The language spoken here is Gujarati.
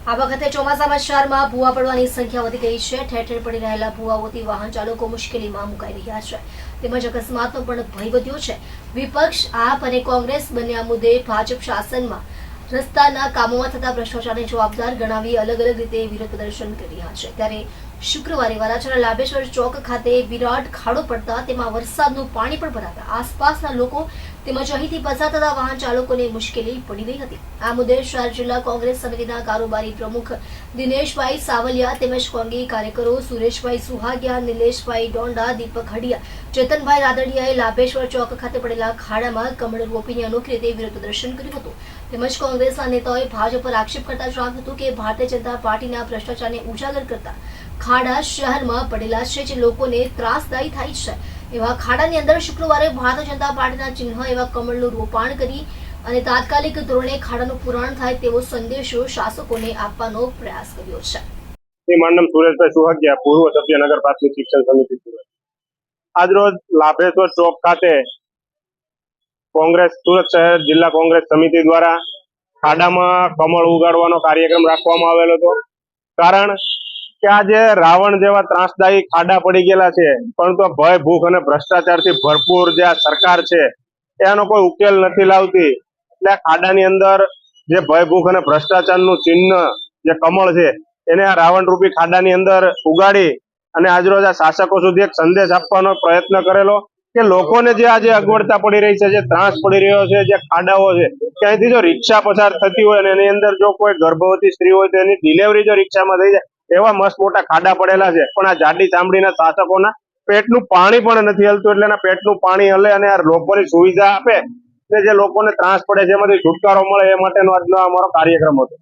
આ વખતે ચોમાસામાં શહેરમાં ભૂવા પડવાની સંખ્યા વધી ગઈ છે। ઠેર ઠેર પડી રહેલા ભૂવાઓથી વાહન ચાલકો મુશ્કેલીમાં મુકાઈ રહ્યા છે, તેમજ અકસ્માતનો પણ ભય વધ્યો છે। વિપક્ષ, આપ અને કોંગ્રેસ બંને આ મુદ્દે ભાજપ શાસનમાં રસ્તાના કામોમાં થતા ભ્રષ્ટાચારને જવાબદાર ગણાવી અલગ અલગ રીતે વિરોધ પ્રદર્શન કરી રહ્યા છે। ત્યારે શુક્રવારે વરાછાના લાભેશ્વર ચોક ખાતે વિરાટ ખાડો પડતા તેમાં વરસાદનું પાણી પણ ભરાતા આસપાસના લોકો તેમજ અહીંથી પસાર થતા વાહન ચાલકોને મુશ્કેલી પડી ગઈ હતી। આ મુદ્દે શહેર જિલ્લા કોંગ્રેસ સમિતિના કારોબારી પ્રમુખ દિનેશભાઈ સાવલિયા તેમજ કોંગ્રેસ કાર્યકરો સુરેશભાઈ સુહાગિયા, નિલેશભાઈ ડોંડા, દીપક હડિયા, ચેતનભાઈ રાદડિયાએ લાભેશ્વર ચોક ખાતે પડેલા ખાડામાં કમળ રોપીને અનોખી રીતે વિરોધ પ્રદર્શન કર્યું હતું। તેમજ કોંગ્રેસના નેતાઓએ ભાજપ પર આક્ષેપ કરતા જણાવ્યું હતું કે ભારતીય જનતા પાર્ટીના ભ્રષ્ટાચારને ઉજાગર કરતા ખાડા શહેરમાં પડેલા છે, જે લોકોને ત્રાસદાયી થાય છે। એવા ખાડાની અંદર શુક્રવારે ભારતીય જનતા પાર્ટીના ચિહ્ન એવા કમળનું રોપાણ કરી અને તાત્કાલિક ધોરણે ખાડાનું પુરાણ થાય તેવો સંદેશો શાસકોને આપવાનો પ્રયાસ કર્યો છે। મારું નામ સુરેશભાઈ સુહાગિયા, પૂર્વ સભ્ય નગર પ્રાથમિક શિક્ષણ સમિતિ સુરત। આજરોજ લાભેશ્વર ચોક ખાતે કોંગ્રેસ સુરત શહેર જિલ્લા કોંગ્રેસ સમિતિ દ્વારા ખાડામાં કમળ ઉગાડવાનો કાર્યક્રમ રાખવામાં આવેલો હતો। કારણ કે આજે રાવણ જેવા ત્રાસદાયી ખાડા પડી ગયેલા છે, પરંતુ ભય, ભૂખ અને ભ્રષ્ટાચારથી ભરપૂર જે આ સરકાર છે એનો કોઈ ઉકેલ નથી લાવતી। એટલે ખાડાની અંદર જે ભય, ભૂખ અને ભ્રષ્ટાચારનું ચિહ્ન જે કમળ છે એને આ રાવણ રૂપી ખાડાની અંદર ઉગાડી અને આજરોજ આ શાસકો સુધી એક સંદેશ આપવાનો પ્રયત્ન કરેલો કે લોકોને જે આજે અગવડતા પડી રહી છે, જે ત્રાસ પડી રહ્યો છે, જે ખાડાઓ છે, ક્યાંયથી જો રિક્ષા પસાર થતી હોય અને એની અંદર જો કોઈ ગર્ભવતી સ્ત્રી હોય તો એની ડિલિવરી જો રિક્ષામાં થઈ જાય એવા મસ્ત મોટા ખાડા પડેલા છે। પણ આ જાડી ચામડીના શાસકોના પેટનું પાણી પણ નથી હલતું, એટલે એના પેટનું પાણી હલે અને આ લોકોની સુવિધા આપે કે જે લોકોને ત્રાસ પડે છે એમાંથી છુટકારો મળે એ માટેનો આજનો અમારો કાર્યક્રમ હતો।